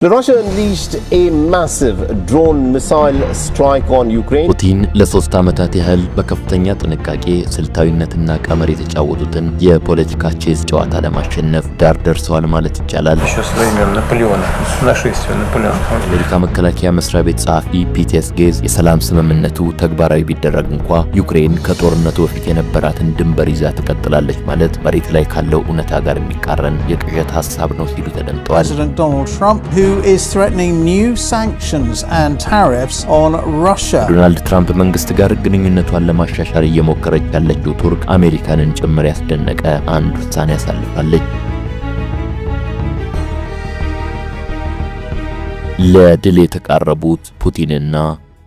Russia unleashed a massive drone missile strike on Ukraine. ፑቲን ለሶስት ዓመታት ያህል በከፍተኛ ጥንቃቄ ስልታዊነትና ቀመር የተጫወቱትን የፖለቲካ ቼዝ ጨዋታ ለማሸነፍ ዳር ደርሰዋል ማለት ይቻላል። የአሜሪካ መከላከያ መስሪያ ቤት ጸሐፊ ፒተር ጌዝ የሰላም ስምምነቱ ተግባራዊ ቢደረግ እንኳ ዩክሬን ከጦርነቱ በፊት የነበራትን ድንበር ይዛ ትቀጥላለች ማለት መሬት ላይ ካለው እውነታ ጋር የሚቃረን የቅዠት ሐሳብ ነው ሲሉ ተደምጠዋል። President Donald Trump, who is threatening new sanctions and tariffs on Russia. ዶናልድ ትራምፕ መንግስት ጋር ግንኙነቷን ለማሻሻል እየሞከረች ያለችው ቱርክ አሜሪካንን ጭምር ያስደነቀ አንድ ውሳኔ ያሳልፋለች። ለድል የተቃረቡት ፑቲንና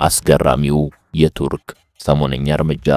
አስገራሚው የቱርክ ሰሞነኛ እርምጃ።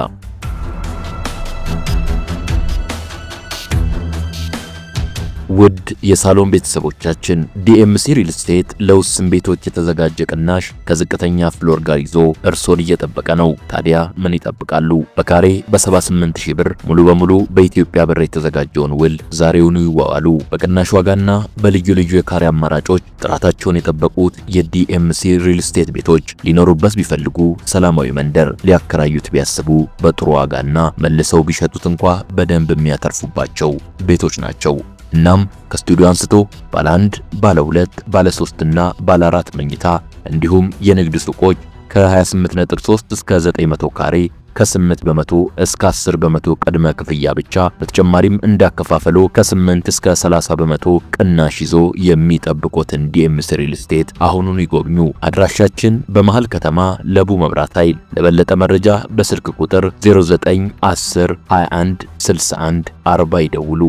ውድ የሳሎን ቤተሰቦቻችን ዲኤምሲ ሪል ስቴት ለውስን ቤቶች የተዘጋጀ ቅናሽ ከዝቅተኛ ፍሎር ጋር ይዞ እርሶን እየጠበቀ ነው። ታዲያ ምን ይጠብቃሉ? በካሬ በ78000 ብር ሙሉ በሙሉ በኢትዮጵያ ብር የተዘጋጀውን ውል ዛሬውኑ ይዋዋሉ። በቅናሽ ዋጋና በልዩ ልዩ የካሬ አማራጮች ጥራታቸውን የጠበቁት የዲኤምሲ ሪል ስቴት ቤቶች ሊኖሩበት ቢፈልጉ ሰላማዊ መንደር፣ ሊያከራዩት ቢያስቡ በጥሩ ዋጋና መልሰው ቢሸጡት እንኳ በደንብ የሚያተርፉባቸው ቤቶች ናቸው። እናም ከስቱዲዮ አንስቶ ባለ 1፣ ባለ 2፣ ባለ 3 እና ባለ 4 መኝታ እንዲሁም የንግድ ሱቆች ከ28.3 እስከ 900 ካሬ ከ8 በመቶ እስከ 10 በመቶ ቅድመ ክፍያ ብቻ በተጨማሪም እንዳከፋፈሎ ከ8 እስከ 30 በመቶ ቅናሽ ይዞ የሚጠብቁትን ዲኤምሲ ሪል ስቴት አሁኑን ይጎብኙ። አድራሻችን በመሃል ከተማ ለቡ መብራት ኃይል። ለበለጠ መረጃ በስልክ ቁጥር 0910 21 61 40 ይደውሉ።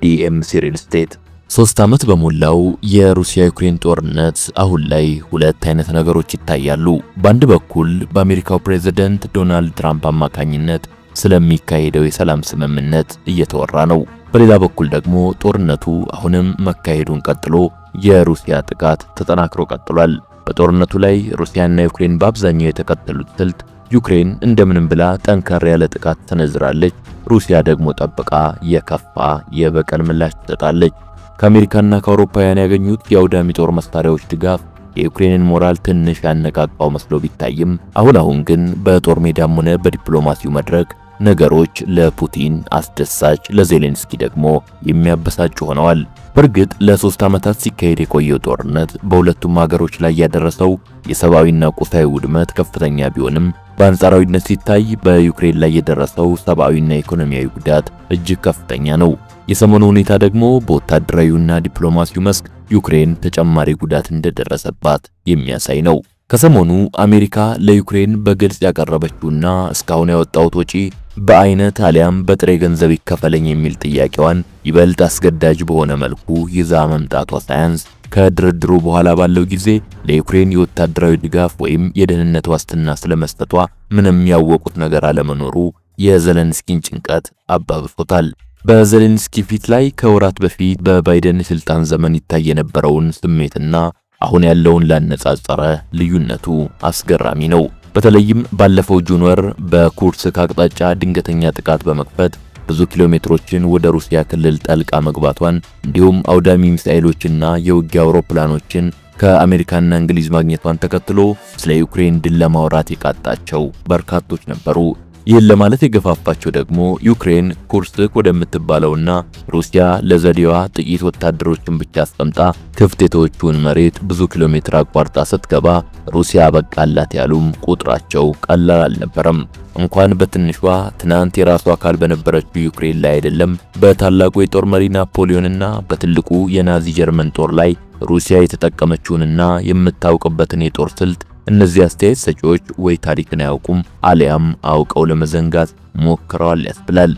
ዲኤምሲ ሪል ስቴት 3 ዓመት በሞላው የሩሲያ ዩክሬን ጦርነት አሁን ላይ ሁለት አይነት ነገሮች ይታያሉ። በአንድ በኩል በአሜሪካው ፕሬዝዳንት ዶናልድ ትራምፕ አማካኝነት ስለሚካሄደው የሰላም ስምምነት እየተወራ ነው። በሌላ በኩል ደግሞ ጦርነቱ አሁንም መካሄዱን ቀጥሎ የሩሲያ ጥቃት ተጠናክሮ ቀጥሏል። በጦርነቱ ላይ ሩሲያና ዩክሬን በአብዛኛው የተከተሉት ስልት ዩክሬን እንደምንም ብላ ጠንከር ያለ ጥቃት ተነዝራለች፣ ሩሲያ ደግሞ ጠብቃ የከፋ የበቀል ምላሽ ትሰጣለች። ከአሜሪካና ከአውሮፓውያን ያገኙት የአውዳሚ ጦር መሳሪያዎች ድጋፍ የዩክሬንን ሞራል ትንሽ ያነቃቃው መስሎ ቢታይም አሁን ግን በጦር ሜዳም ሆነ በዲፕሎማሲው መድረክ ነገሮች ለፑቲን አስደሳች፣ ለዜሌንስኪ ደግሞ የሚያበሳጭ ሆነዋል። በርግጥ ለ3 ዓመታት ሲካሄድ የቆየው ጦርነት በሁለቱም ሀገሮች ላይ ያደረሰው የሰብአዊና ቁሳዊ ውድመት ከፍተኛ ቢሆንም በአንጻራዊነት ሲታይ በዩክሬን ላይ የደረሰው ሰብአዊና ኢኮኖሚያዊ ጉዳት እጅግ ከፍተኛ ነው። የሰሞኑ ሁኔታ ደግሞ በወታደራዊና ዲፕሎማሲው መስክ ዩክሬን ተጨማሪ ጉዳት እንደደረሰባት የሚያሳይ ነው። ከሰሞኑ አሜሪካ ለዩክሬን በግልጽ ያቀረበችውና እስካሁን ያወጣው ወጪ በአይነት አሊያም በጥሬ ገንዘብ ይከፈለኝ የሚል ጥያቄዋን ይበልጥ አስገዳጅ በሆነ መልኩ ይዛ መምጣቷ ሳያንስ ከድርድሩ በኋላ ባለው ጊዜ ለዩክሬን የወታደራዊ ድጋፍ ወይም የደህንነት ዋስትና ስለመስጠቷ ምንም ያወቁት ነገር አለመኖሩ የዜሌንስኪን ጭንቀት አባብሶታል። በዜሌንስኪ ፊት ላይ ከወራት በፊት በባይደን ስልጣን ዘመን ይታይ የነበረውን ስሜትና አሁን ያለውን ላነጻጸረ ልዩነቱ አስገራሚ ነው። በተለይም ባለፈው ጁን ወር በኩርስክ አቅጣጫ ድንገተኛ ጥቃት በመክፈት ብዙ ኪሎሜትሮችን ወደ ሩሲያ ክልል ጠልቃ መግባቷን እንዲሁም አውዳሚ ሚሳኤሎችና የውጊያ አውሮፕላኖችን ከአሜሪካና እንግሊዝ ማግኘቷን ተከትሎ ስለ ዩክሬን ድል ለማውራት የቃጣቸው በርካቶች ነበሩ። ይህን ለማለት የገፋፋቸው ደግሞ ዩክሬን ኩርስክ ወደምትባለውና ሩሲያ ለዘዴዋ ጥቂት ወታደሮችን ብቻ አስቀምጣ ክፍት የተወችውን መሬት ብዙ ኪሎሜትር አቋርጣ ስትገባ ሩሲያ በቃላት ያሉም ቁጥራቸው ቀላል አልነበረም። እንኳን በትንሿ ትናንት የራሷ አካል በነበረችው ዩክሬን ላይ አይደለም በታላቁ የጦር መሪ ናፖሊዮንና በትልቁ የናዚ ጀርመን ጦር ላይ ሩሲያ የተጠቀመችውንና የምታውቅበትን የጦር ስልት እነዚህ አስተያየት ሰጪዎች ወይ ታሪክን አያውቁም አሊያም አውቀው ለመዘንጋት ሞክረዋል ያስብላል።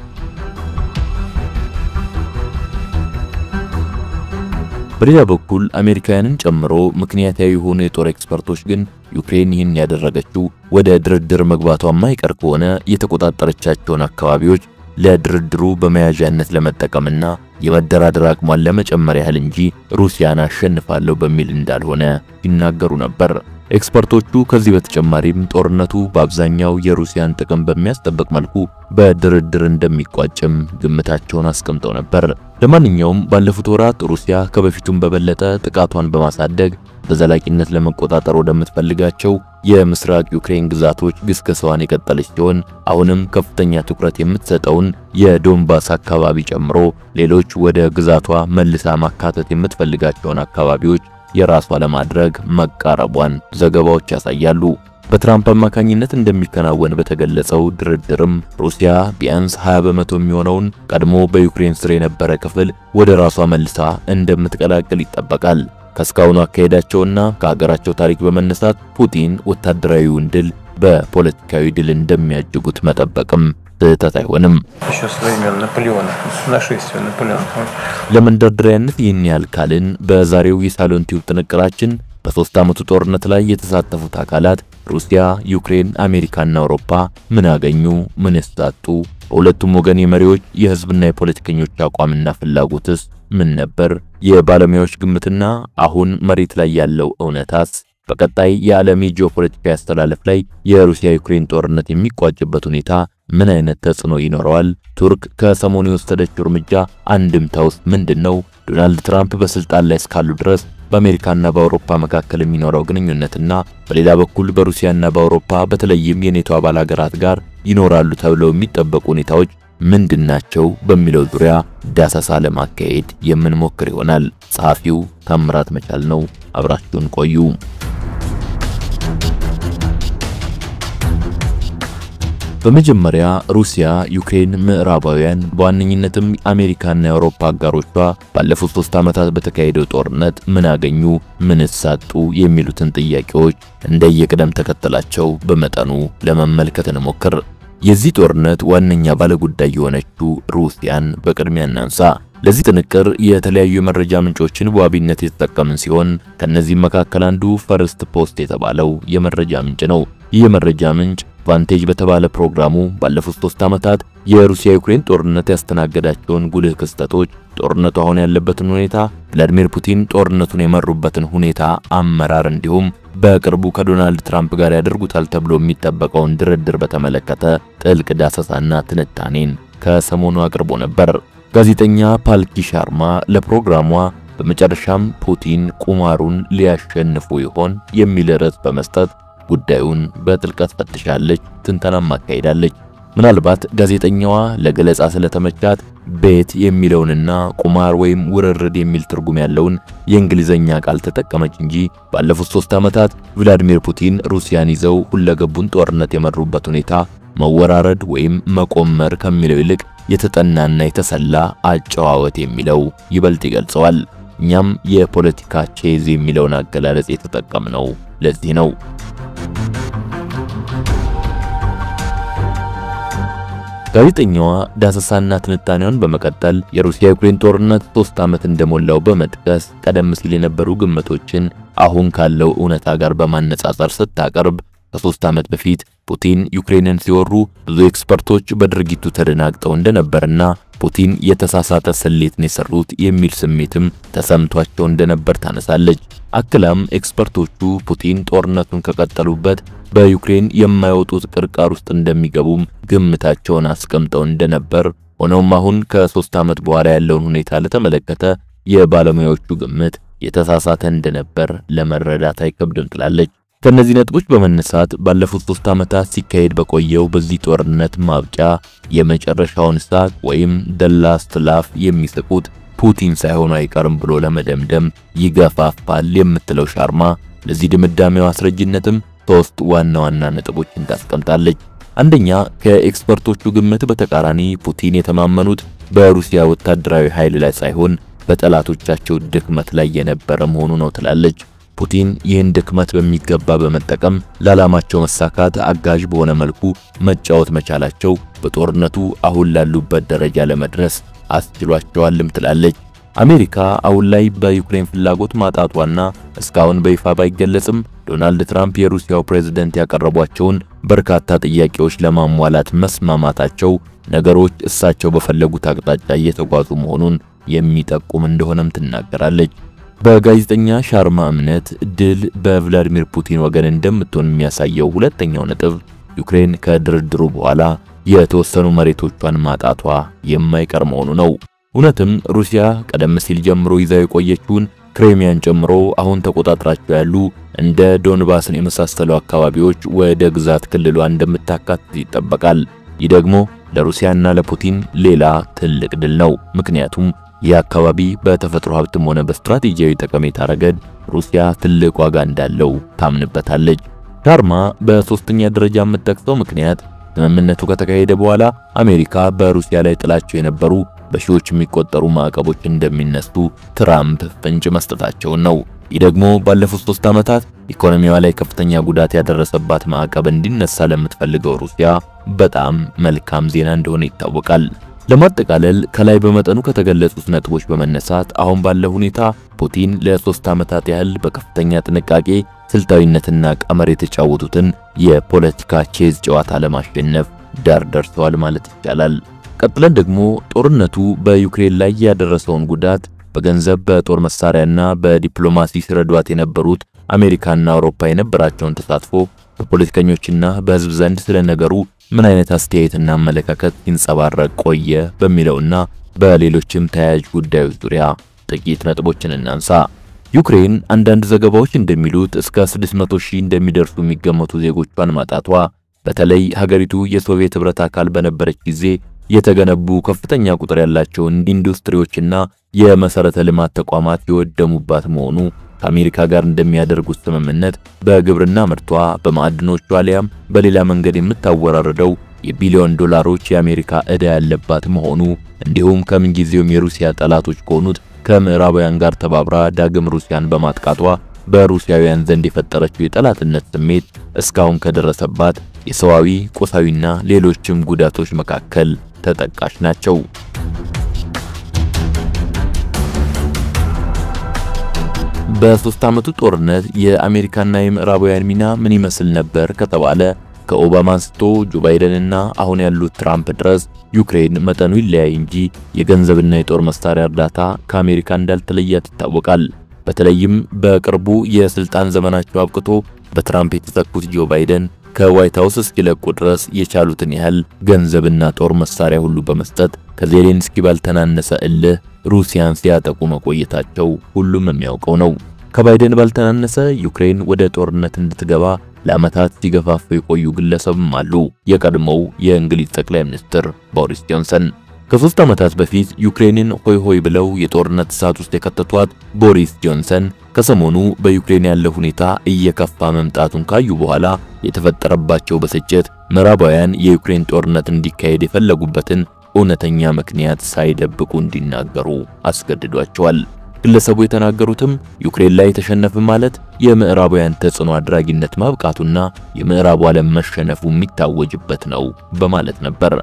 በሌላ በኩል አሜሪካውያንን ጨምሮ ምክንያታዊ የሆኑ የጦር ኤክስፐርቶች ግን ዩክሬን ይህን ያደረገችው ወደ ድርድር መግባቷ የማይቀር ከሆነ የተቆጣጠረቻቸውን አካባቢዎች ለድርድሩ በመያዣነት ለመጠቀምና የመደራደር አቅሟን ለመጨመር ያህል እንጂ ሩሲያን አሸንፋለሁ በሚል እንዳልሆነ ይናገሩ ነበር። ኤክስፐርቶቹ ከዚህ በተጨማሪም ጦርነቱ በአብዛኛው የሩሲያን ጥቅም በሚያስጠብቅ መልኩ በድርድር እንደሚቋጭም ግምታቸውን አስቀምጠው ነበር። ለማንኛውም ባለፉት ወራት ሩሲያ ከበፊቱም በበለጠ ጥቃቷን በማሳደግ በዘላቂነት ለመቆጣጠር ወደምትፈልጋቸው የምስራቅ ዩክሬን ግዛቶች ግስገሳዋን የቀጠለች ሲሆን አሁንም ከፍተኛ ትኩረት የምትሰጠውን የዶንባስ አካባቢ ጨምሮ ሌሎች ወደ ግዛቷ መልሳ ማካተት የምትፈልጋቸውን አካባቢዎች የራሷ ለማድረግ መቃረቧን ዘገባዎች ያሳያሉ። በትራምፕ አማካኝነት እንደሚከናወን በተገለጸው ድርድርም ሩሲያ ቢያንስ 20 በመቶ የሚሆነውን ቀድሞ በዩክሬን ስር የነበረ ክፍል ወደ ራሷ መልሳ እንደምትቀላቅል ይጠበቃል። ከስካውኑ አካሄዳቸውና ከሀገራቸው ታሪክ በመነሳት ፑቲን ወታደራዊውን ድል በፖለቲካዊ ድል እንደሚያጅጉት መጠበቅም ስህተት አይሆንም። ለመንደርደሪያነት ይህን ያህል ካልን በዛሬው የሳሎን ቲዩብ ጥንቅራችን በ3 ዓመቱ ጦርነት ላይ የተሳተፉት አካላት ሩሲያ፣ ዩክሬን፣ አሜሪካና አውሮፓ ምን አገኙ? ምን አጣጡ? በሁለቱም ወገን የመሪዎች የህዝብና የፖለቲከኞች አቋምና ፍላጎትስ ምን ነበር? የባለሙያዎች ግምትና አሁን መሬት ላይ ያለው እውነታስ? በቀጣይ የዓለም ጂኦፖለቲካዊ አስተላለፍ ላይ የሩሲያ ዩክሬን ጦርነት የሚቋጭበት ሁኔታ ምን አይነት ተጽዕኖ ይኖረዋል? ቱርክ ከሰሞኑ የወሰደችው እርምጃ አንድምታውስ ምንድነው? ዶናልድ ትራምፕ በስልጣን ላይ እስካሉ ድረስ በአሜሪካና በአውሮፓ መካከል የሚኖረው ግንኙነትና በሌላ በኩል በሩሲያና በአውሮፓ በተለይም የኔቶ አባል ሀገራት ጋር ይኖራሉ ተብለው የሚጠበቁ ሁኔታዎች ምንድናቸው በሚለው ዙሪያ ዳሰሳ ለማካሄድ የምንሞክር ይሆናል። ጸሐፊው ታምራት መቻል ነው። አብራችሁን ቆዩ። በመጀመሪያ ሩሲያ፣ ዩክሬን፣ ምዕራባውያን በዋነኝነትም አሜሪካና የአውሮፓ አጋሮቿ ባለፉት 3 ዓመታት በተካሄደው ጦርነት ምን አገኙ? ምን አጣጡ? የሚሉትን ጥያቄዎች እንደየቅደም ተከተላቸው በመጠኑ ለመመልከት እንሞክር። የዚህ ጦርነት ዋነኛ ባለጉዳይ የሆነችው ሩሲያን በቅድሚያ እናንሳ። ለዚህ ጥንቅር የተለያዩ የመረጃ ምንጮችን በዋቢነት የተጠቀምን ሲሆን ከነዚህ መካከል አንዱ ፈርስት ፖስት የተባለው የመረጃ ምንጭ ነው። ይህ የመረጃ ምንጭ ቫንቴጅ በተባለ ፕሮግራሙ ባለፉት 3 ዓመታት የሩሲያ ዩክሬን ጦርነት ያስተናገዳቸውን ጉልህ ክስተቶች፣ ጦርነቱ አሁን ያለበትን ሁኔታ፣ ቭላዲሚር ፑቲን ጦርነቱን የመሩበትን ሁኔታ አመራር እንዲሁም በቅርቡ ከዶናልድ ትራምፕ ጋር ያደርጉታል ተብሎ የሚጠበቀውን ድርድር በተመለከተ ጥልቅ ዳሰሳና ትንታኔን ከሰሞኑ አቅርቦ ነበር። ጋዜጠኛ ፓልኪ ሻርማ ለፕሮግራሟ በመጨረሻም ፑቲን ቁማሩን ሊያሸንፉ ይሆን የሚል ርዕስ በመስጠት ጉዳዩን በጥልቀት ፈትሻለች፣ ትንተናም አካሂዳለች። ምናልባት ጋዜጠኛዋ ለገለጻ ስለተመቻት ቤት የሚለውንና ቁማር ወይም ውርርድ የሚል ትርጉም ያለውን የእንግሊዘኛ ቃል ተጠቀመች እንጂ ባለፉት 3 ዓመታት ቭላዲሚር ፑቲን ሩሲያን ይዘው ሁለገቡን ጦርነት የመሩበት ሁኔታ መወራረድ ወይም መቆመር ከሚለው ይልቅ የተጠናና የተሰላ አጨዋወት የሚለው ይበልጥ ይገልጸዋል። እኛም የፖለቲካ ቼዝ የሚለውን አገላለጽ የተጠቀምነው ለዚህ ነው። ጋዜጠኛዋ ዳሰሳና ትንታኔውን በመቀጠል የሩሲያ ዩክሬን ጦርነት 3 ዓመት እንደሞላው በመጥቀስ ቀደም ሲል የነበሩ ግምቶችን አሁን ካለው እውነታ ጋር በማነጻጸር ስታቀርብ ከ3 ዓመት በፊት ፑቲን ዩክሬንን ሲወሩ ብዙ ኤክስፐርቶች በድርጊቱ ተደናግጠው እንደነበርና ፑቲን የተሳሳተ ስሌትን የሰሩት የሚል ስሜትም ተሰምቷቸው እንደነበር ታነሳለች። አክላም ኤክስፐርቶቹ ፑቲን ጦርነቱን ከቀጠሉበት በዩክሬን የማይወጡት ቅርቃር ውስጥ እንደሚገቡም ግምታቸውን አስቀምጠው እንደነበር፣ ሆኖም አሁን ከ3 ዓመት በኋላ ያለውን ሁኔታ ለተመለከተ የባለሙያዎቹ ግምት የተሳሳተ እንደነበር ለመረዳት አይከብድም ትላለች። ከነዚህ ነጥቦች በመነሳት ባለፉት 3 ዓመታት ሲካሄድ በቆየው በዚህ ጦርነት ማብቂያ የመጨረሻውን ሰዓት ወይም the last laugh የሚስቁት ፑቲን ሳይሆኑ አይቀርም ብሎ ለመደምደም ይገፋፋል የምትለው ሻርማ ለዚህ ድምዳሜው አስረጅነትም 3 ዋና ዋና ነጥቦችን ታስቀምጣለች። አንደኛ፣ ከኤክስፐርቶቹ ግምት በተቃራኒ ፑቲን የተማመኑት በሩሲያ ወታደራዊ ኃይል ላይ ሳይሆን በጠላቶቻቸው ድክመት ላይ የነበረ መሆኑ ነው ትላለች። ፑቲን ይህን ድክመት በሚገባ በመጠቀም ለዓላማቸው መሳካት አጋዥ በሆነ መልኩ መጫወት መቻላቸው በጦርነቱ አሁን ላሉበት ደረጃ ለመድረስ አስችሏቸዋልም ትላለች። አሜሪካ አሁን ላይ በዩክሬን ፍላጎት ማጣቷና እስካሁን በይፋ ባይገለጽም ዶናልድ ትራምፕ የሩሲያው ፕሬዝዳንት ያቀረቧቸውን በርካታ ጥያቄዎች ለማሟላት መስማማታቸው ነገሮች እሳቸው በፈለጉት አቅጣጫ እየተጓዙ መሆኑን የሚጠቁም እንደሆነም ትናገራለች። በጋዜጠኛ ሻርማ እምነት ድል በቭላዲሚር ፑቲን ወገን እንደምትሆን የሚያሳየው ሁለተኛው ነጥብ ዩክሬን ከድርድሩ በኋላ የተወሰኑ መሬቶቿን ማጣቷ የማይቀር መሆኑ ነው። እውነትም ሩሲያ ቀደም ሲል ጀምሮ ይዛው የቆየችውን ክሬሚያን ጨምሮ አሁን ተቆጣጣራቸው ያሉ እንደ ዶንባስን የመሳሰሉ አካባቢዎች ወደ ግዛት ክልሏ እንደምታካትት ይጠበቃል። ይህ ደግሞ ለሩሲያና ለፑቲን ሌላ ትልቅ ድል ነው። ምክንያቱም ይህ አካባቢ በተፈጥሮ ሀብትም ሆነ በስትራቴጂያዊ ጠቀሜታ ረገድ ሩሲያ ትልቅ ዋጋ እንዳለው ታምንበታለች። ሻርማ በሶስተኛ ደረጃ የምትጠቅሰው ምክንያት ስምምነቱ ከተካሄደ በኋላ አሜሪካ በሩሲያ ላይ ጥላቸው የነበሩ በሺዎች የሚቆጠሩ ማዕቀቦች እንደሚነሱ ትራምፕ ፍንጭ መስጠታቸውን ነው። ይህ ደግሞ ባለፉት 3 ዓመታት ኢኮኖሚዋ ላይ ከፍተኛ ጉዳት ያደረሰባት ማዕቀብ እንዲነሳ ለምትፈልገው ሩሲያ በጣም መልካም ዜና እንደሆነ ይታወቃል። ለማጠቃለል ከላይ በመጠኑ ከተገለጹት ነጥቦች በመነሳት አሁን ባለው ሁኔታ ፑቲን ለ3 ዓመታት ያህል በከፍተኛ ጥንቃቄ ስልታዊነትና ቀመር የተጫወቱትን የፖለቲካ ቼዝ ጨዋታ ለማሸነፍ ዳር ደርሰዋል ማለት ይቻላል። ቀጥለን ደግሞ ጦርነቱ በዩክሬን ላይ ያደረሰውን ጉዳት በገንዘብ በጦር መሳሪያና በዲፕሎማሲ ሲረዷት የነበሩት አሜሪካና አውሮፓ የነበራቸውን ተሳትፎ በፖለቲከኞችና በሕዝብ ዘንድ ስለነገሩ ምን አይነት አስተያየትና አመለካከት ሲንጸባረቅ ቆየ በሚለውና በሌሎችም ተያያዥ ጉዳዮች ዙሪያ ጥቂት ነጥቦችን እናንሳ። ዩክሬን አንዳንድ ዘገባዎች እንደሚሉት እስከ 600,000 እንደሚደርሱ የሚገመቱ ዜጎቿን ማጣቷ በተለይ ሀገሪቱ የሶቪየት ህብረት አካል በነበረች ጊዜ የተገነቡ ከፍተኛ ቁጥር ያላቸው ኢንዱስትሪዎችና የመሰረተ ልማት ተቋማት የወደሙባት መሆኑ ከአሜሪካ ጋር እንደሚያደርጉት ስምምነት በግብርና ምርቷ በማዕድኖቿ አሊያም በሌላ መንገድ የምታወራረደው የቢሊዮን ዶላሮች የአሜሪካ ዕዳ ያለባት መሆኑ እንዲሁም ከምንጊዜውም የሩሲያ ጠላቶች ከሆኑት ከምዕራባውያን ጋር ተባብራ ዳግም ሩሲያን በማጥቃቷ በሩሲያውያን ዘንድ የፈጠረችው የጠላትነት ስሜት እስካሁን ከደረሰባት የሰዋዊ ቁሳዊና ሌሎችም ጉዳቶች መካከል ተጠቃሽ ናቸው። በ3 ዓመቱ ጦርነት የአሜሪካና የምዕራባውያን ሚና ምን ይመስል ነበር ከተባለ ከኦባማ አንስቶ ጆ ባይደንና አሁን ያሉት ትራምፕ ድረስ ዩክሬን መጠኑ ይለያይ እንጂ የገንዘብና የጦር መሳሪያ እርዳታ ከአሜሪካ እንዳልተለያት ይታወቃል። በተለይም በቅርቡ የስልጣን ዘመናቸው አብቅቶ በትራምፕ የተተኩት ጆ ባይደን ከዋይት ሃውስ እስኪለቁ ድረስ የቻሉትን ያህል ገንዘብና ጦር መሳሪያ ሁሉ በመስጠት ከዜሌንስኪ ባልተናነሰ እልህ ሩሲያን ሲያጠቁ መቆየታቸው ሁሉም የሚያውቀው ነው። ከባይደን ባልተናነሰ ዩክሬን ወደ ጦርነት እንድትገባ ለዓመታት ሲገፋፉ የቆዩ ግለሰብም አሉ። የቀድሞው የእንግሊዝ ጠቅላይ ሚኒስትር ቦሪስ ጆንሰን ከ3 ዓመታት በፊት ዩክሬንን ሆይ ሆይ ብለው የጦርነት እሳት ውስጥ የከተቷት ቦሪስ ጆንሰን ከሰሞኑ በዩክሬን ያለው ሁኔታ እየከፋ መምጣቱን ካዩ በኋላ የተፈጠረባቸው ብስጭት ምዕራባውያን የዩክሬን ጦርነት እንዲካሄድ የፈለጉበትን እውነተኛ ምክንያት ሳይደብቁ እንዲናገሩ አስገድዷቸዋል። ግለሰቡ የተናገሩትም ዩክሬን ላይ ተሸነፈ ማለት የምዕራባውያን ተጽዕኖ አድራጊነት ማብቃቱና የምዕራቡ ዓለም መሸነፉ የሚታወጅበት ነው በማለት ነበር።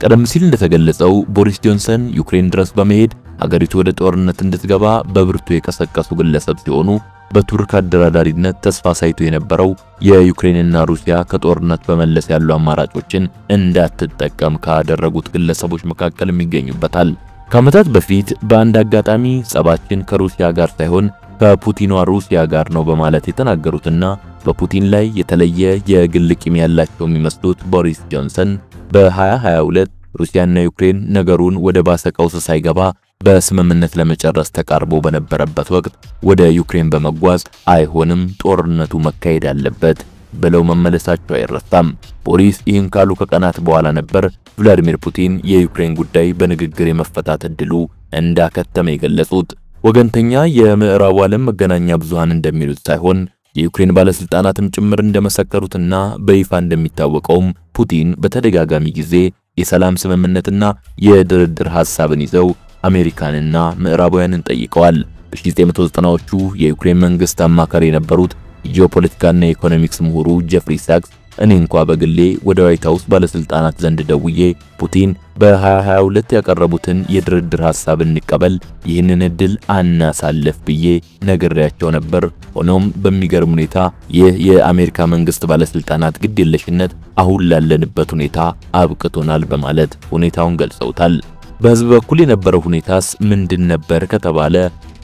ቀደም ሲል እንደተገለጸው ቦሪስ ጆንሰን ዩክሬን ድረስ በመሄድ ሀገሪቱ ወደ ጦርነት እንድትገባ በብርቱ የቀሰቀሱ ግለሰብ ሲሆኑ በቱርክ አደራዳሪነት ተስፋ ሳይቶ የነበረው የዩክሬንና ሩሲያ ከጦርነት በመለስ ያሉ አማራጮችን እንዳትጠቀም ካደረጉት ግለሰቦች መካከል የሚገኙበታል። ከዓመታት በፊት በአንድ አጋጣሚ ጸባችን ከሩሲያ ጋር ሳይሆን ከፑቲኗ ሩሲያ ጋር ነው በማለት የተናገሩትና በፑቲን ላይ የተለየ የግል ቂም ያላቸው የሚመስሉት ቦሪስ ጆንሰን በ2022 ሩሲያና ዩክሬን ነገሩን ወደ ባሰ ቀውስ ሳይገባ በስምምነት ለመጨረስ ተቃርቦ በነበረበት ወቅት ወደ ዩክሬን በመጓዝ አይሆንም ጦርነቱ መካሄድ አለበት ብለው መመለሳቸው አይረሳም። ቦሪስ ይህን ካሉ ከቀናት በኋላ ነበር ቭላዲሚር ፑቲን የዩክሬን ጉዳይ በንግግር የመፈታት እድሉ እንዳከተመ የገለጹት። ወገንተኛ የምዕራቡ ዓለም መገናኛ ብዙሃን እንደሚሉት ሳይሆን የዩክሬን ባለስልጣናትም ጭምር እንደመሰከሩትና በይፋ እንደሚታወቀውም ፑቲን በተደጋጋሚ ጊዜ የሰላም ስምምነትና የድርድር ሐሳብን ይዘው አሜሪካንና ምዕራባውያንን ጠይቀዋል። በ1990ዎቹ የዩክሬን መንግስት አማካሪ የነበሩት የጂኦፖለቲካና የኢኮኖሚክስ ምሁሩ ጄፍሪ ሳክስ እኔ እንኳን በግሌ ወደ ዋይት ሃውስ ባለስልጣናት ዘንድ ደውዬ ፑቲን በ2022 ያቀረቡትን የድርድር ሐሳብ እንቀበል፣ ይህንን እድል አናሳልፍ ብዬ ነግሬያቸው ነበር። ሆኖም በሚገርም ሁኔታ ይህ የአሜሪካ መንግስት ባለስልጣናት ግዴለሽነት አሁን ላለንበት ሁኔታ አብቅቶናል በማለት ሁኔታውን ገልጸውታል። በህዝብ በኩል የነበረው ሁኔታስ ምንድን ነበር ከተባለ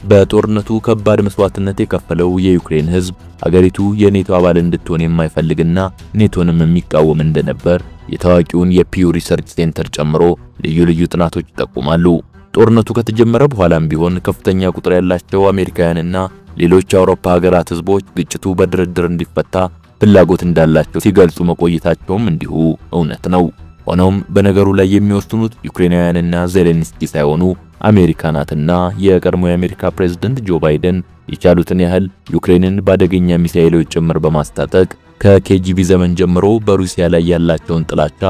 በጦርነቱ ከባድ መስዋዕትነት የከፈለው የዩክሬን ህዝብ ሀገሪቱ የኔቶ አባል እንድትሆን የማይፈልግና ኔቶንም የሚቃወም እንደነበር የታዋቂውን የፒው ሪሰርች ሴንተር ጨምሮ ልዩ ልዩ ጥናቶች ይጠቁማሉ። ጦርነቱ ከተጀመረ በኋላም ቢሆን ከፍተኛ ቁጥር ያላቸው አሜሪካውያንና ሌሎች የአውሮፓ ሀገራት ህዝቦች ግጭቱ በድርድር እንዲፈታ ፍላጎት እንዳላቸው ሲገልጹ መቆየታቸውም እንዲሁ እውነት ነው። ሆኖም በነገሩ ላይ የሚወስኑት ዩክሬናውያንና ዜሌንስኪ ሳይሆኑ አሜሪካ ናትና የቀድሞ የአሜሪካ ፕሬዝዳንት ጆ ባይደን የቻሉትን ያህል ዩክሬንን ባደገኛ ሚሳኤሎች ጭምር በማስታጠቅ ከኬጂቢ ዘመን ጀምሮ በሩሲያ ላይ ያላቸውን ጥላቻ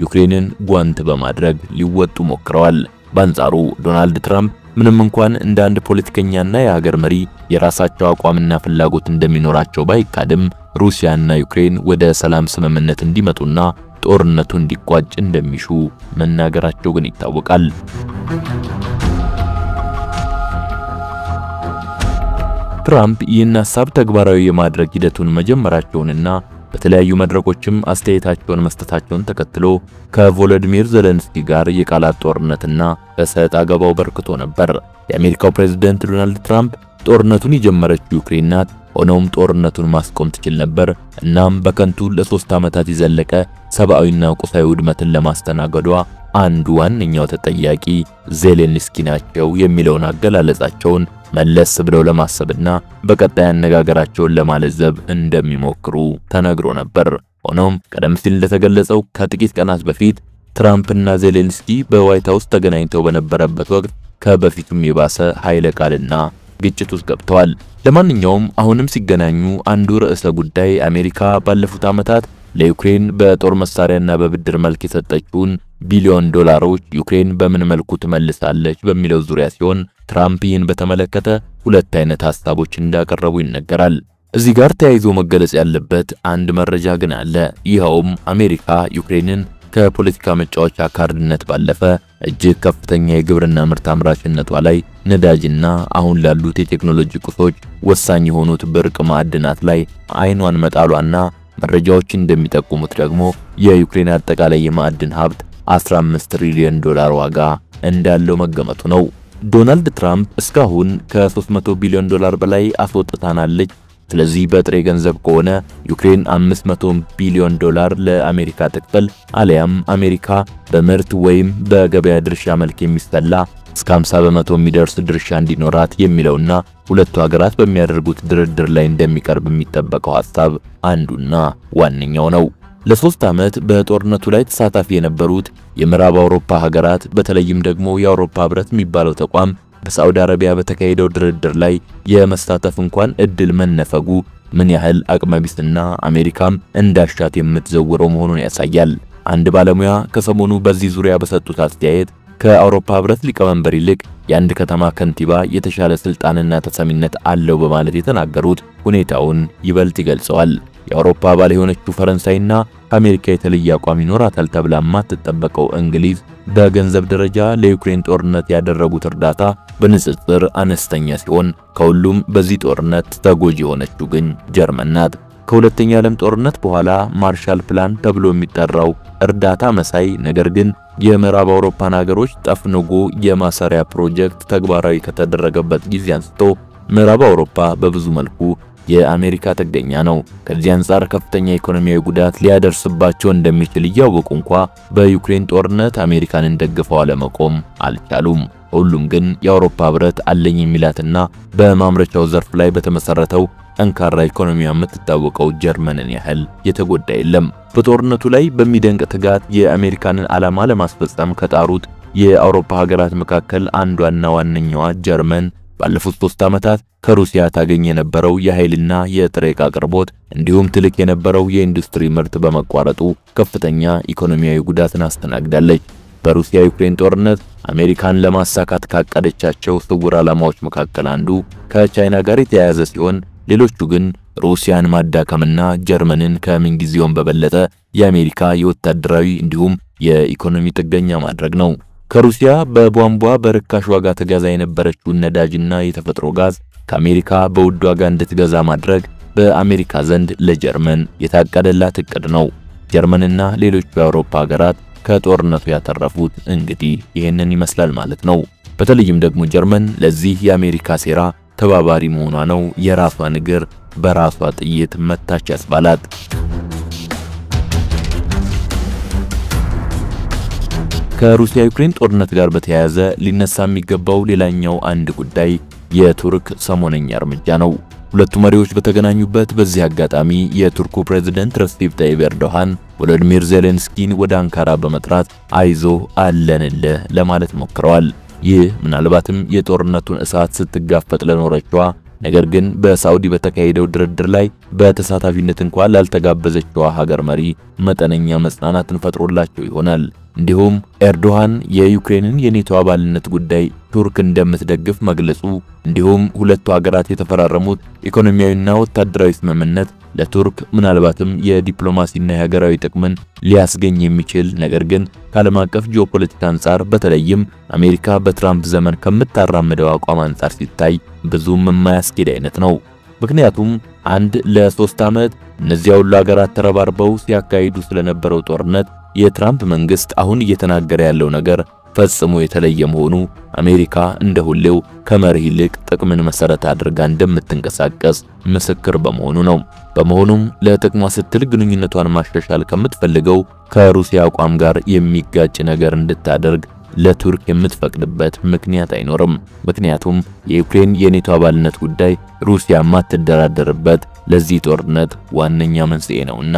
ዩክሬንን ጓንት በማድረግ ሊወጡ ሞክረዋል። በአንጻሩ ዶናልድ ትራምፕ ምንም እንኳን እንደ አንድ ፖለቲከኛና የሀገር መሪ የራሳቸው አቋምና ፍላጎት እንደሚኖራቸው ባይካድም ሩሲያና ዩክሬን ወደ ሰላም ስምምነት እንዲመጡና ጦርነቱ እንዲቋጭ እንደሚሹ መናገራቸው ግን ይታወቃል። ትራምፕ ይህን ሐሳብ ተግባራዊ የማድረግ ሂደቱን መጀመራቸውንና በተለያዩ መድረኮችም አስተያየታቸውን መስጠታቸውን ተከትሎ ከቮሎዲሚር ዜሌንስኪ ጋር የቃላት ጦርነትና በሰጥ አገባው በርክቶ ነበር። የአሜሪካው ፕሬዝዳንት ዶናልድ ትራምፕ ጦርነቱን የጀመረችው ዩክሬን ናት፣ ሆኖም ጦርነቱን ማስቆም ትችል ነበር፣ እናም በከንቱ ለ3 ዓመታት የዘለቀ ሰብአዊና ቁሳዊ ውድመትን ለማስተናገዷ አንዱ ዋነኛው ተጠያቂ ዜሌንስኪ ናቸው የሚለውን አገላለጻቸውን መለስ ብለው ለማሰብና በቀጣይ አነጋገራቸውን ለማለዘብ እንደሚሞክሩ ተነግሮ ነበር። ሆኖም ቀደም ሲል እንደተገለጸው ከጥቂት ቀናት በፊት ትራምፕና ዜሌንስኪ በዋይት ሃውስ ተገናኝተው በነበረበት ወቅት ከበፊቱም የባሰ ኃይለ ቃልና ግጭት ውስጥ ገብተዋል። ለማንኛውም አሁንም ሲገናኙ አንዱ ርዕሰ ጉዳይ አሜሪካ ባለፉት ዓመታት ለዩክሬን በጦር መሳሪያና በብድር መልክ የሰጠችውን ቢሊዮን ዶላሮች ዩክሬን በምን መልኩ ትመልሳለች በሚለው ዙሪያ ሲሆን ትራምፕ ይህን በተመለከተ ሁለት አይነት ሐሳቦች እንዳቀረቡ ይነገራል። እዚህ ጋር ተያይዞ መገለጽ ያለበት አንድ መረጃ ግን አለ። ይኸውም አሜሪካ ዩክሬንን ከፖለቲካ መጫወቻ ካርድነት ባለፈ እጅግ ከፍተኛ የግብርና ምርት አምራችነቷ ላይ ነዳጅና አሁን ላሉት የቴክኖሎጂ ቁሶች ወሳኝ የሆኑት ብርቅ ማዕድናት ላይ አይኗን መጣሏና መረጃዎች እንደሚጠቁሙት ደግሞ የዩክሬን አጠቃላይ የማዕድን ሀብት 15 ትሪሊዮን ዶላር ዋጋ እንዳለው መገመቱ ነው። ዶናልድ ትራምፕ እስካሁን ከ300 ቢሊዮን ዶላር በላይ አስወጥታናለች፣ ስለዚህ በጥሬ ገንዘብ ከሆነ ዩክሬን 500 ቢሊዮን ዶላር ለአሜሪካ ትክፈል፣ አሊያም አሜሪካ በምርት ወይም በገበያ ድርሻ መልክ የሚሰላ እስከ 50 በመቶ የሚደርስ ድርሻ እንዲኖራት የሚለውና ሁለቱ ሀገራት በሚያደርጉት ድርድር ላይ እንደሚቀርብ የሚጠበቀው ሐሳብ አንዱና ዋነኛው ነው። ለ3 ዓመት በጦርነቱ ላይ ተሳታፊ የነበሩት የምዕራብ አውሮፓ ሀገራት በተለይም ደግሞ የአውሮፓ ህብረት የሚባለው ተቋም በሳዑዲ አረቢያ በተካሄደው ድርድር ላይ የመሳተፍ እንኳን እድል መነፈጉ ምን ያህል አቅመቢስና አሜሪካም እንዳሻት የምትዘውረው መሆኑን ያሳያል። አንድ ባለሙያ ከሰሞኑ በዚህ ዙሪያ በሰጡት አስተያየት ከአውሮፓ ህብረት ሊቀመንበር ይልቅ የአንድ ከተማ ከንቲባ የተሻለ ስልጣንና ተሰሚነት አለው በማለት የተናገሩት ሁኔታውን ይበልጥ ይገልጸዋል። የአውሮፓ አባል የሆነችው ፈረንሳይና አሜሪካ የተለየ አቋም ይኖራታል ተብላ የማትጠበቀው እንግሊዝ በገንዘብ ደረጃ ለዩክሬን ጦርነት ያደረጉት እርዳታ በንጽጽር አነስተኛ ሲሆን ከሁሉም በዚህ ጦርነት ተጎጂ የሆነችው ግን ጀርመን ናት። ከሁለተኛ ዓለም ጦርነት በኋላ ማርሻል ፕላን ተብሎ የሚጠራው እርዳታ መሳይ ነገር ግን የምዕራብ አውሮፓን ሀገሮች ጠፍንጎ የማሰሪያ ፕሮጀክት ተግባራዊ ከተደረገበት ጊዜ አንስቶ ምዕራብ አውሮፓ በብዙ መልኩ የአሜሪካ ጥገኛ ነው። ከዚህ አንጻር ከፍተኛ ኢኮኖሚያዊ ጉዳት ሊያደርስባቸው እንደሚችል እያወቁ እንኳ በዩክሬን ጦርነት አሜሪካንን ደግፈው አለመቆም አልቻሉም። ሁሉም ግን የአውሮፓ ህብረት አለኝ የሚላትና በማምረቻው ዘርፍ ላይ በተመሰረተው ጠንካራ ኢኮኖሚ የምትታወቀው ጀርመንን ያህል የተጎዳ የለም። በጦርነቱ ላይ በሚደንቅ ትጋት የአሜሪካንን ዓላማ ለማስፈጸም ከጣሩት የአውሮፓ ሀገራት መካከል አንዷና ዋነኛዋ ጀርመን ባለፉት 3 ዓመታት ከሩሲያ ታገኝ የነበረው የኃይልና የጥሬ ዕቃ አቅርቦት እንዲሁም ትልቅ የነበረው የኢንዱስትሪ ምርት በመቋረጡ ከፍተኛ ኢኮኖሚያዊ ጉዳትን አስተናግዳለች። በሩሲያ ዩክሬን ጦርነት አሜሪካን ለማሳካት ካቀደቻቸው ስውር ዓላማዎች መካከል አንዱ ከቻይና ጋር የተያያዘ ሲሆን ሌሎቹ ግን ሩሲያን ማዳከምና ጀርመንን ከምንጊዜውም በበለጠ የአሜሪካ የወታደራዊ እንዲሁም የኢኮኖሚ ጥገኛ ማድረግ ነው። ከሩሲያ በቧንቧ በርካሽ ዋጋ ተገዛ የነበረችውን ነዳጅና የተፈጥሮ ጋዝ ከአሜሪካ በውድ ዋጋ እንድትገዛ ማድረግ በአሜሪካ ዘንድ ለጀርመን የታቀደላት እቅድ ነው። ጀርመንና ሌሎች የአውሮፓ ሀገራት ከጦርነቱ ያተረፉት እንግዲህ ይህንን ይመስላል ማለት ነው። በተለይም ደግሞ ጀርመን ለዚህ የአሜሪካ ሴራ ተባባሪ መሆኗ ነው የራሷን እግር በራሷ ጥይት መታች ያስባላት። ከሩሲያ ዩክሬን ጦርነት ጋር በተያያዘ ሊነሳ የሚገባው ሌላኛው አንድ ጉዳይ የቱርክ ሰሞነኛ እርምጃ ነው። ሁለቱ መሪዎች በተገናኙበት በዚህ አጋጣሚ የቱርኩ ፕሬዝዳንት ረሲፕ ታይብ ኤርዶሃን ቮሎዲሚር ዜሌንስኪን ወደ አንካራ በመጥራት አይዞ አለንልህ ለማለት ሞክረዋል። ይህ ምናልባትም የጦርነቱን እሳት ስትጋፈጥ ለኖረችዋ ነገር ግን በሳውዲ በተካሄደው ድርድር ላይ በተሳታፊነት እንኳን ላልተጋበዘችው ሀገር መሪ መጠነኛ መጽናናትን ፈጥሮላቸው ይሆናል። እንዲሁም ኤርዶሃን የዩክሬንን የኔቶ አባልነት ጉዳይ ቱርክ እንደምትደግፍ መግለጹ እንዲሁም ሁለቱ ሀገራት የተፈራረሙት ኢኮኖሚያዊና ወታደራዊ ስምምነት ለቱርክ ምናልባትም የዲፕሎማሲና የሀገራዊ ጥቅምን ሊያስገኝ የሚችል ነገር ግን ከዓለም አቀፍ ጂኦፖለቲካ አንጻር በተለይም አሜሪካ በትራምፕ ዘመን ከምታራምደው አቋም አንጻር ሲታይ ብዙም የማያስኬድ አይነት ነው። ምክንያቱም አንድ ለ3 ዓመት እነዚያ ሁሉ ሀገራት ተረባርበው ሲያካሂዱ ስለነበረው ጦርነት የትራምፕ መንግስት አሁን እየተናገረ ያለው ነገር ፈጽሞ የተለየ መሆኑ አሜሪካ እንደሁሌው ከመርህ ይልቅ ጥቅምን መሰረት አድርጋ እንደምትንቀሳቀስ ምስክር በመሆኑ ነው። በመሆኑም ለጥቅሟ ስትል ግንኙነቷን ማሻሻል ከምትፈልገው ከሩሲያ አቋም ጋር የሚጋጭ ነገር እንድታደርግ ለቱርክ የምትፈቅድበት ምክንያት አይኖርም። ምክንያቱም የዩክሬን የኔቶ አባልነት ጉዳይ ሩሲያ ማትደራደርበት ለዚህ ጦርነት ዋነኛ መንስኤ ነውና።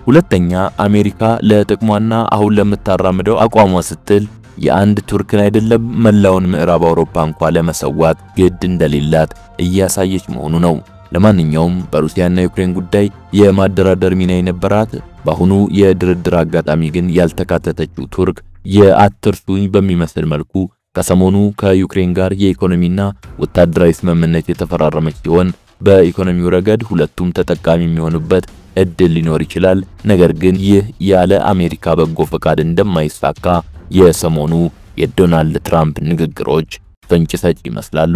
ሁለተኛ አሜሪካ ለጥቅሟና አሁን ለምታራምደው አቋሟ ስትል የአንድ ቱርክን አይደለም መላውን ምዕራብ አውሮፓ እንኳን ለመሰዋት ግድ እንደሌላት እያሳየች መሆኑ ነው። ለማንኛውም በሩሲያና ዩክሬን ጉዳይ የማደራደር ሚና የነበራት በአሁኑ የድርድር አጋጣሚ ግን ያልተካተተችው ቱርክ የአትርሱኝ በሚመስል መልኩ ከሰሞኑ ከዩክሬን ጋር የኢኮኖሚና ወታደራዊ ስምምነት የተፈራረመች ሲሆን በኢኮኖሚው ረገድ ሁለቱም ተጠቃሚ የሚሆኑበት እድል ሊኖር ይችላል። ነገር ግን ይህ ያለ አሜሪካ በጎ ፈቃድ እንደማይሳካ የሰሞኑ የዶናልድ ትራምፕ ንግግሮች ፍንጭ ሰጪ ይመስላሉ።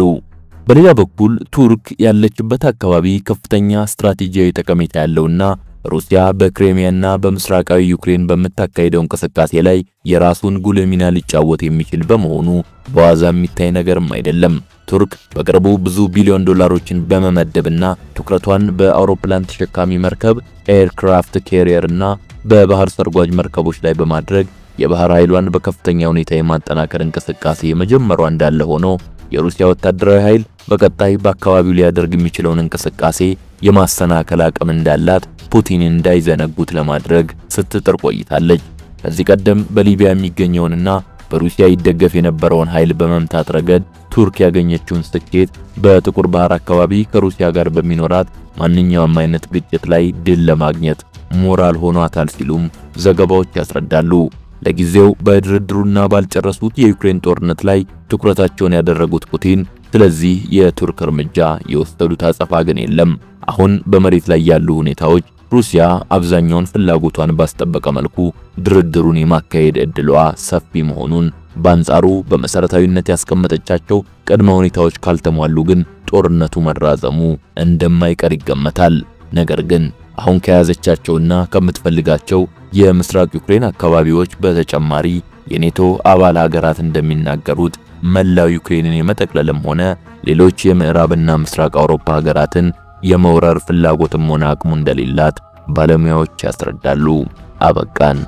በሌላ በኩል ቱርክ ያለችበት አካባቢ ከፍተኛ ስትራቴጂያዊ ጠቀሜታ ያለውና ሩሲያ በክሪሚያና በምስራቃዊ ዩክሬን በምታካሄደው እንቅስቃሴ ላይ የራሱን ጉልህ ሚና ሊጫወት የሚችል በመሆኑ በዋዛ የሚታይ ነገርም አይደለም። ቱርክ በቅርቡ ብዙ ቢሊዮን ዶላሮችን በመመደብና ትኩረቷን በአውሮፕላን ተሸካሚ መርከብ ኤርክራፍት ካሪየርና በባህር ሰርጓጅ መርከቦች ላይ በማድረግ የባህር ኃይሏን በከፍተኛ ሁኔታ የማጠናከር እንቅስቃሴ መጀመሯ እንዳለ ሆኖ የሩሲያ ወታደራዊ ኃይል በቀጣይ በአካባቢው ሊያደርግ የሚችለውን እንቅስቃሴ የማሰናከል አቅም እንዳላት ፑቲን እንዳይዘነጉት ለማድረግ ስትጥር ቆይታለች። ከዚህ ቀደም በሊቢያ የሚገኘውንና በሩሲያ ይደገፍ የነበረውን ኃይል በመምታት ረገድ ቱርክ ያገኘችውን ስኬት በጥቁር ባህር አካባቢ ከሩሲያ ጋር በሚኖራት ማንኛውም አይነት ግጭት ላይ ድል ለማግኘት ሞራል ሆኗታል ሲሉም ዘገባዎች ያስረዳሉ። ለጊዜው በድርድሩና ባልጨረሱት የዩክሬን ጦርነት ላይ ትኩረታቸውን ያደረጉት ፑቲን ስለዚህ የቱርክ እርምጃ የወሰዱት አጸፋ ግን የለም። አሁን በመሬት ላይ ያሉ ሁኔታዎች ሩሲያ አብዛኛውን ፍላጎቷን ባስጠበቀ መልኩ ድርድሩን የማካሄድ እድሏ ሰፊ መሆኑን፣ በአንጻሩ በመሰረታዊነት ያስቀመጠቻቸው ቅድመ ሁኔታዎች ካልተሟሉ ግን ጦርነቱ መራዘሙ እንደማይቀር ይገመታል። ነገር ግን አሁን ከያዘቻቸውና ከምትፈልጋቸው የምስራቅ ዩክሬን አካባቢዎች በተጨማሪ የኔቶ አባል ሀገራት እንደሚናገሩት መላው ዩክሬንን የመጠቅለልም ሆነ ሌሎች የምዕራብና ምስራቅ አውሮፓ ሀገራትን የመውረር ፍላጎትም ሆነ አቅሙ እንደሌላት ባለሙያዎች ያስረዳሉ። አበቃን።